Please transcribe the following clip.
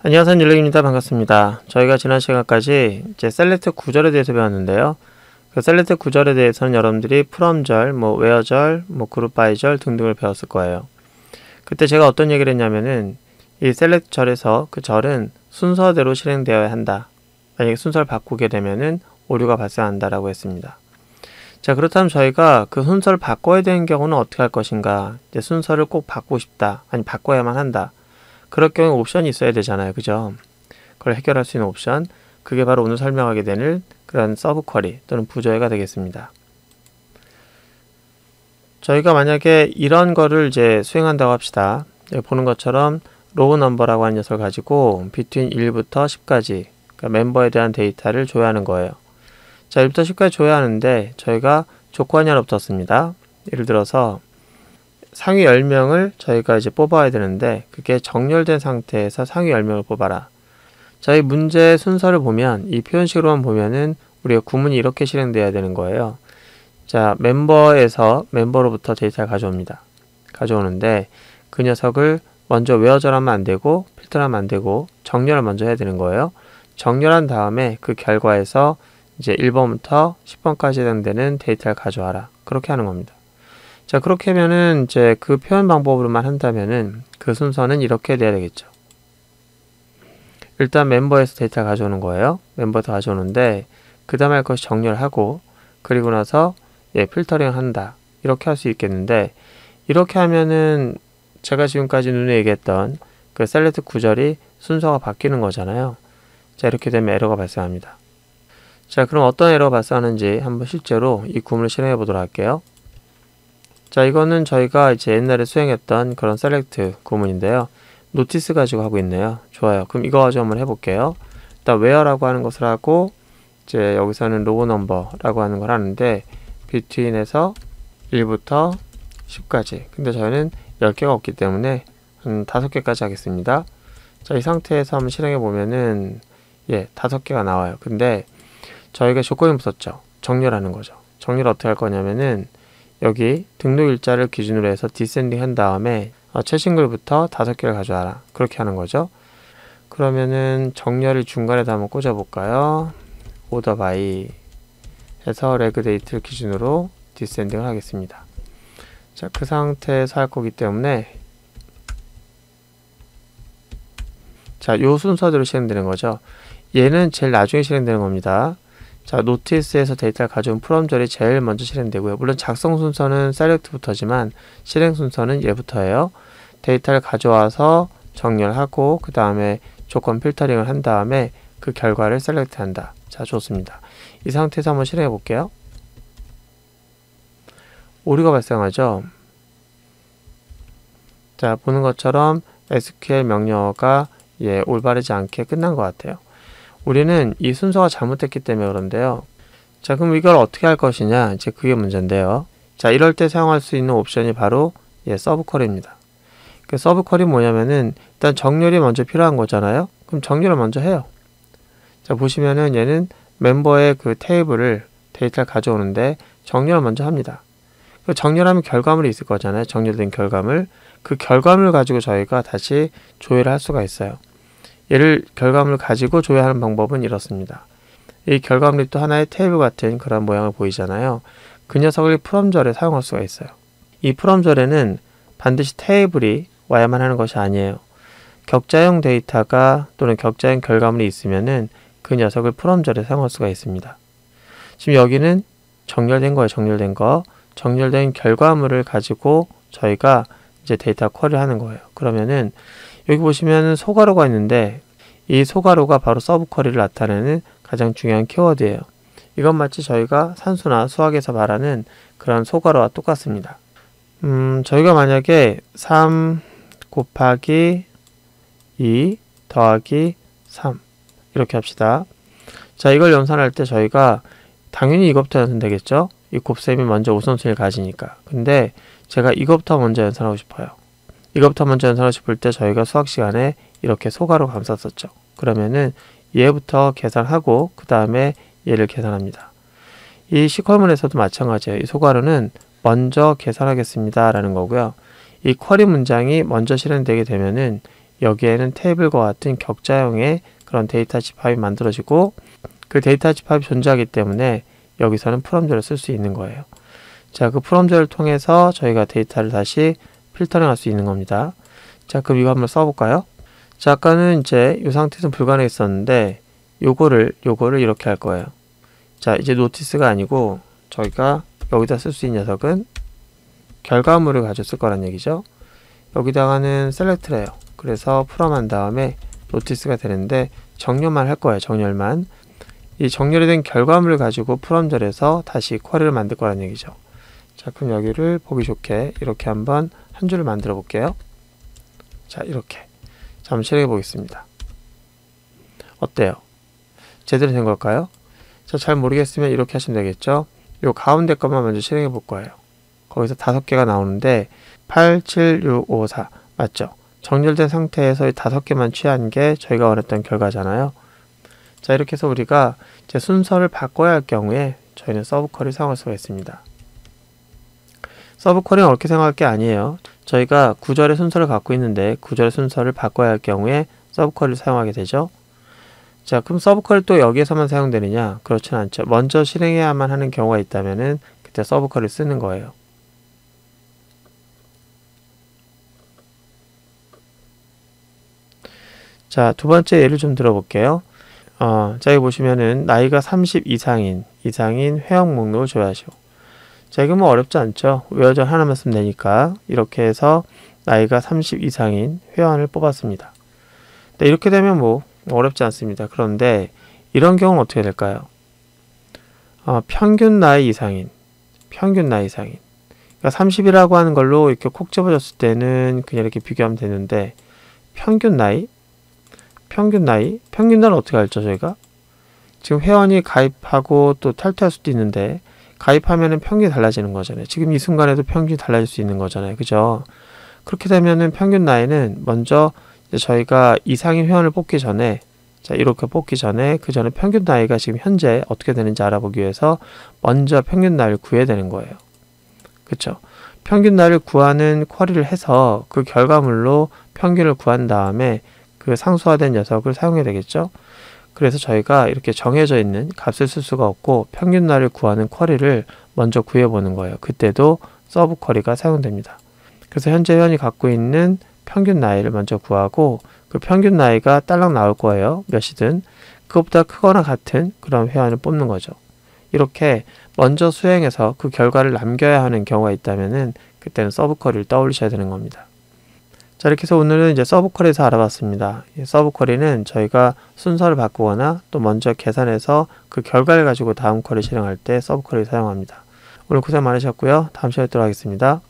안녕하세요. 율릭입니다. 반갑습니다. 저희가 지난 시간까지 이제 셀렉트 구절에 대해서 배웠는데요. 그 셀렉트 구절에 대해서는 여러분들이 from절, where절, 그룹 by절 등등을 배웠을 거예요. 그때 제가 어떤 얘기를 했냐면은 이 select 절에서 그 절은 순서대로 실행되어야 한다. 만약에 순서를 바꾸게 되면은 오류가 발생한다라고 했습니다. 자, 그렇다면 저희가 그 순서를 바꿔야 되는 경우는 어떻게 할 것인가? 이제 순서를 꼭 바꾸고 싶다. 아니 바꿔야만 한다. 그럴 경우에 옵션이 있어야 되잖아요. 그죠? 그걸 해결할 수 있는 옵션. 그게 바로 오늘 설명하게 되는 그런 서브 쿼리 또는 부조회가 되겠습니다. 저희가 만약에 이런 거를 이제 수행한다고 합시다. 여기 보는 것처럼 로우 넘버라고 하는 녀석을 가지고 between 1부터 10까지 그러니까 멤버에 대한 데이터를 조회하는 거예요. 자, 1부터 10까지 조회하는데 저희가 조건이 하나 붙었습니다. 예를 들어서 상위 10명을 저희가 이제 뽑아야 되는데 그게 정렬된 상태에서 상위 10명을 뽑아라. 저희 문제 순서를 보면 이 표현식으로만 보면은 우리가 구문이 이렇게 실행돼야 되는 거예요. 자, 멤버로부터 데이터를 가져옵니다. 가져오는데 그 녀석을 먼저 외어절하면 안 되고 필터하면 안 되고 정렬을 먼저 해야 되는 거예요. 정렬한 다음에 그 결과에서 이제 1번부터 10번까지 해당되는 데이터를 가져와라. 그렇게 하는 겁니다. 자, 그렇게 하면은 이제 그 표현 방법으로만 한다면은 그 순서는 이렇게 돼야 되겠죠. 일단 멤버에서 데이터를 가져오는 거예요. 멤버에서 가져오는데 그 다음에 할 것이 정렬하고 그리고 나서 필터링 한다. 이렇게 할 수 있겠는데 이렇게 하면은 제가 지금까지 눈에 얘기했던 그 셀렉트 구절이 순서가 바뀌는 거잖아요. 자, 이렇게 되면 에러가 발생합니다. 자, 그럼 어떤 에러가 발생하는지 한번 실제로 이 구문을 실행해 보도록 할게요. 자, 이거는 저희가 이제 옛날에 수행했던 그런 셀렉트 구문인데요. 노티스 가지고 하고 있네요. 좋아요. 그럼 이거 가지고 한번 해볼게요. 일단 where라고 하는 것을 하고 이제 여기서는 로우 넘버라고 하는 걸 하는데 between에서 1부터 10까지. 근데 저희는 10개가 없기 때문에 한 5개까지 하겠습니다. 자, 이 상태에서 한번 실행해 보면은 5개가 나와요. 근데 저희가 조건이 붙었죠. 정렬하는 거죠. 정렬 어떻게 할 거냐면은 여기 등록 일자를 기준으로 해서 디센딩 한 다음에 최신글부터 5개를 가져와라. 그렇게 하는 거죠. 그러면은 정렬을 중간에다 한번 꽂아볼까요? 오더 바이 해서 레그 데이트를 기준으로 디센딩을 하겠습니다. 자, 그 상태에서 할 거기 때문에 자, 요 순서대로 실행되는 거죠. 얘는 제일 나중에 실행되는 겁니다. 자, 노티스에서 데이터를 가져온 프롬절이 제일 먼저 실행되고요. 물론 작성 순서는 셀렉트부터지만 실행 순서는 얘부터예요. 데이터를 가져와서 정렬하고 그 다음에 조건 필터링을 한 다음에 그 결과를 셀렉트한다. 자, 좋습니다. 이 상태에서 한번 실행해 볼게요. 오류가 발생하죠. 자, 보는 것처럼 SQL 명령어가 올바르지 않게 끝난 것 같아요. 우리는 이 순서가 잘못됐기 때문에 그런데요. 자, 그럼 이걸 어떻게 할 것이냐? 이제 그게 문제인데요. 자, 이럴 때 사용할 수 있는 옵션이 바로 서브 쿼리입니다. 그 서브 쿼리 뭐냐면은 일단 정렬이 먼저 필요한 거잖아요. 그럼 정렬을 먼저 해요. 자, 보시면은 얘는 멤버의 그 테이블을 데이터를 가져오는데 정렬을 먼저 합니다. 그 정렬하면 결과물이 있을 거잖아요. 정렬된 결과물. 그 결과물을 가지고 저희가 다시 조회를 할 수가 있어요. 얘를 결과물을 가지고 조회하는 방법은 이렇습니다. 이 결과물이 또 하나의 테이블 같은 그런 모양을 보이잖아요. 그 녀석을 from절에 사용할 수가 있어요. 이 from절에는 반드시 테이블이 와야만 하는 것이 아니에요. 격자형 데이터가 또는 격자형 결과물이 있으면은 그 녀석을 from절에 사용할 수가 있습니다. 지금 여기는 정렬된 거예요. 정렬된 거. 정렬된 결과물을 가지고 저희가 이제 데이터 쿼리를 하는 거예요. 그러면은 여기 보시면은 소괄호가 있는데 이 소괄호가 바로 서브 쿼리를 나타내는 가장 중요한 키워드예요. 이건 마치 저희가 산수나 수학에서 말하는 그런 소괄호와 똑같습니다. 저희가 만약에 3 곱하기 2 더하기 3 이렇게 합시다. 자, 이걸 연산할 때 저희가 당연히 이것부터 연산되겠죠? 이 곱셈이 먼저 우선순위를 가지니까. 근데 제가 이것부터 먼저 연산하고 싶어요. 이것부터 먼저 연산하고 싶을 때 저희가 수학 시간에 이렇게 소괄호 감쌌었죠. 그러면은 얘부터 계산하고 그 다음에 얘를 계산합니다. 이 시퀄문에서도 마찬가지예요. 이 소괄호는 먼저 계산하겠습니다 라는 거고요. 이 쿼리 문장이 먼저 실행되게 되면은 여기에는 테이블과 같은 격자형의 그런 데이터 집합이 만들어지고 그 데이터 집합이 존재하기 때문에 여기서는 프롬저를 쓸 수 있는 거예요. 자, 그 프롬저를 통해서 저희가 데이터를 다시 필터링 할 수 있는 겁니다. 자, 그럼 이거 한번 써볼까요? 자, 아까는 이제 이 상태에서 불가능했었는데 요거를 이렇게 할 거예요. 자, 이제 노티스가 아니고 저희가 여기다 쓸 수 있는 녀석은 결과물을 가지고 쓸 거란 얘기죠. 여기다가는 셀렉트래요. 그래서 프롬한 다음에 노티스가 되는데 정렬만 할 거예요. 정렬만. 이 정렬이 된 결과물을 가지고 프롬절에서 다시 쿼리를 만들 거란 얘기죠. 자, 그럼 여기를 보기 좋게 이렇게 한번 한 줄을 만들어 볼게요. 자, 이렇게. 자, 한번 실행해 보겠습니다. 어때요? 제대로 된 걸까요? 자, 잘 모르겠으면 이렇게 하시면 되겠죠. 요 가운데 것만 먼저 실행해 볼 거예요. 거기서 5개가 나오는데 8, 7, 6, 5, 4 맞죠? 정렬된 상태에서 이 5개만 취한 게 저희가 원했던 결과잖아요. 자, 이렇게 해서 우리가 이제 순서를 바꿔야 할 경우에 저희는 서브 쿼리를 사용할 수가 있습니다. 서브 쿼리는 어렵게 생각할 게 아니에요. 저희가 구절의 순서를 갖고 있는데 구절의 순서를 바꿔야 할 경우에 서브 쿼리를 사용하게 되죠. 자, 그럼 서브 쿼리 또 여기에서만 사용되느냐? 그렇진 않죠. 먼저 실행해야만 하는 경우가 있다면은 그때 서브 쿼리를 쓰는 거예요. 자, 두 번째 예를 좀 들어볼게요. 자, 여기 보시면은 나이가 30 이상인 회원 목록을 줘야죠. 자, 이거 뭐 어렵지 않죠? 외워져 하나만 쓰면 되니까 이렇게 해서 나이가 30 이상인 회원을 뽑았습니다. 네, 이렇게 되면 뭐 어렵지 않습니다. 그런데 이런 경우는 어떻게 될까요? 평균 나이 이상인. 그러니까 30이라고 하는 걸로 이렇게 콕 집어줬을 때는 그냥 이렇게 비교하면 되는데 평균 나이는 어떻게 알죠, 저희가? 지금 회원이 가입하고 또 탈퇴할 수도 있는데 가입하면은 평균이 달라지는 거잖아요. 지금 이 순간에도 평균이 달라질 수 있는 거잖아요. 그죠? 그렇게 되면은 평균 나이는 먼저 이제 저희가 이상인 회원을 뽑기 전에 자, 이렇게 뽑기 전에 그 전에 평균 나이가 지금 현재 어떻게 되는지 알아보기 위해서 먼저 평균 나이를 구해야 되는 거예요. 그쵸? 평균 나이를 구하는 쿼리를 해서 그 결과물로 평균을 구한 다음에 그 상수화된 녀석을 사용해야 되겠죠? 그래서 저희가 이렇게 정해져 있는 값을 쓸 수가 없고 평균 나이를 구하는 쿼리를 먼저 구해보는 거예요. 그때도 서브 쿼리가 사용됩니다. 그래서 현재 회원이 갖고 있는 평균 나이를 먼저 구하고 그 평균 나이가 딸랑 나올 거예요. 몇이든. 그것보다 크거나 같은 그런 회원을 뽑는 거죠. 이렇게 먼저 수행해서 그 결과를 남겨야 하는 경우가 있다면은 그때는 서브 쿼리를 떠올리셔야 되는 겁니다. 자, 이렇게 해서 오늘은 이제 서브 쿼리에서 알아봤습니다. 이 서브 쿼리는 저희가 순서를 바꾸거나 또 먼저 계산해서 그 결과를 가지고 다음 쿼리 실행할 때 서브 쿼리를 사용합니다. 오늘 고생 많으셨고요. 다음 시간에 뵙도록 하겠습니다.